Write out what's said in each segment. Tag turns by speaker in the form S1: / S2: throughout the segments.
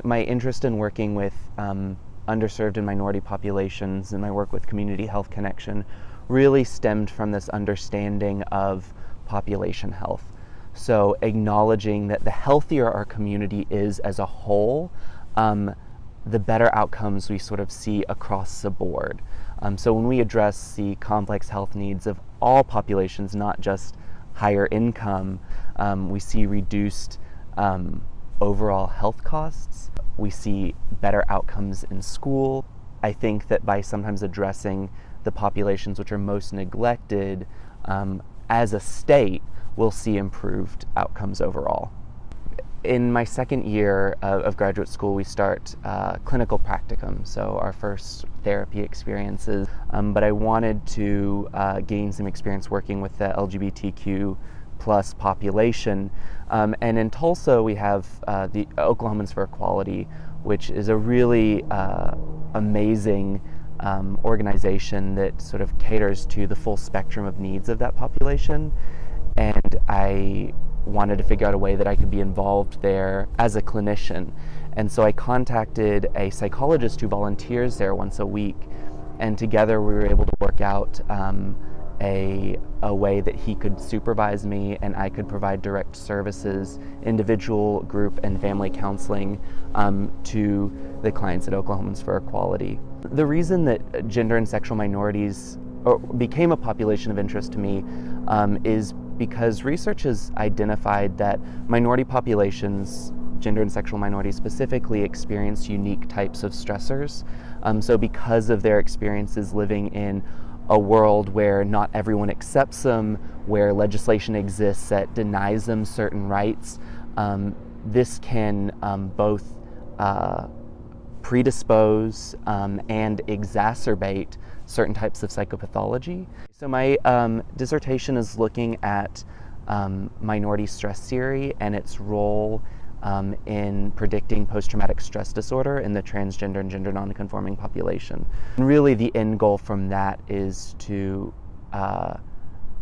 S1: My interest in working with underserved and minority populations and my work with Community Health Connection really stemmed from this understanding of population health. So acknowledging that the healthier our community is as a whole, the better outcomes we sort of see across the board. So when we address the complex health needs of all populations, not just higher income, we see reduced overall health costs. We see better outcomes in school. I think that by sometimes addressing the populations which are most neglected, as a state, we'll see improved outcomes overall. In my second year of graduate school, we start clinical practicum, so our first therapy experiences. But I wanted to gain some experience working with the LGBTQ plus population. And in Tulsa, we have the Oklahomans for Equality, which is a really amazing organization that sort of caters to the full spectrum of needs of that population. And I wanted to figure out a way that I could be involved there as a clinician. And so I contacted a psychologist who volunteers there once a week, and together we were able to work out a way that he could supervise me and I could provide direct services, individual, group, and family counseling to the clients at Oklahomans for Equality. The reason that gender and sexual minorities became a population of interest to me is because research has identified that minority populations, gender and sexual minorities specifically, experience unique types of stressors. So because of their experiences living in a world where not everyone accepts them, where legislation exists that denies them certain rights, this can both predispose and exacerbate certain types of psychopathology. So my dissertation is looking at minority stress theory and its role in predicting post-traumatic stress disorder in the transgender and gender nonconforming population. And really the end goal from that is to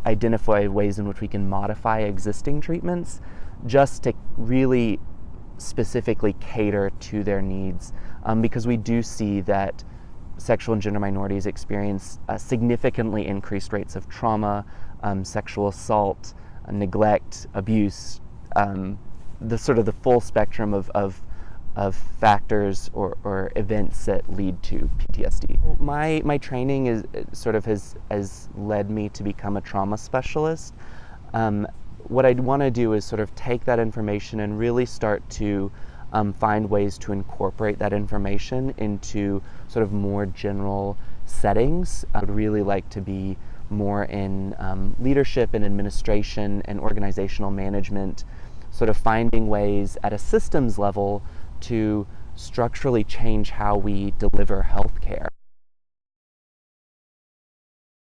S1: identify ways in which we can modify existing treatments just to really specifically cater to their needs, because we do see that sexual and gender minorities experience significantly increased rates of trauma, sexual assault, neglect, abuse, the full spectrum of factors or events that lead to PTSD. My training has led me to become a trauma specialist. What I'd want to do is sort of take that information and really start to find ways to incorporate that information into sort of more general settings. I would really like to be more in leadership and administration and organizational management, sort of finding ways at a systems level to structurally change how we deliver healthcare.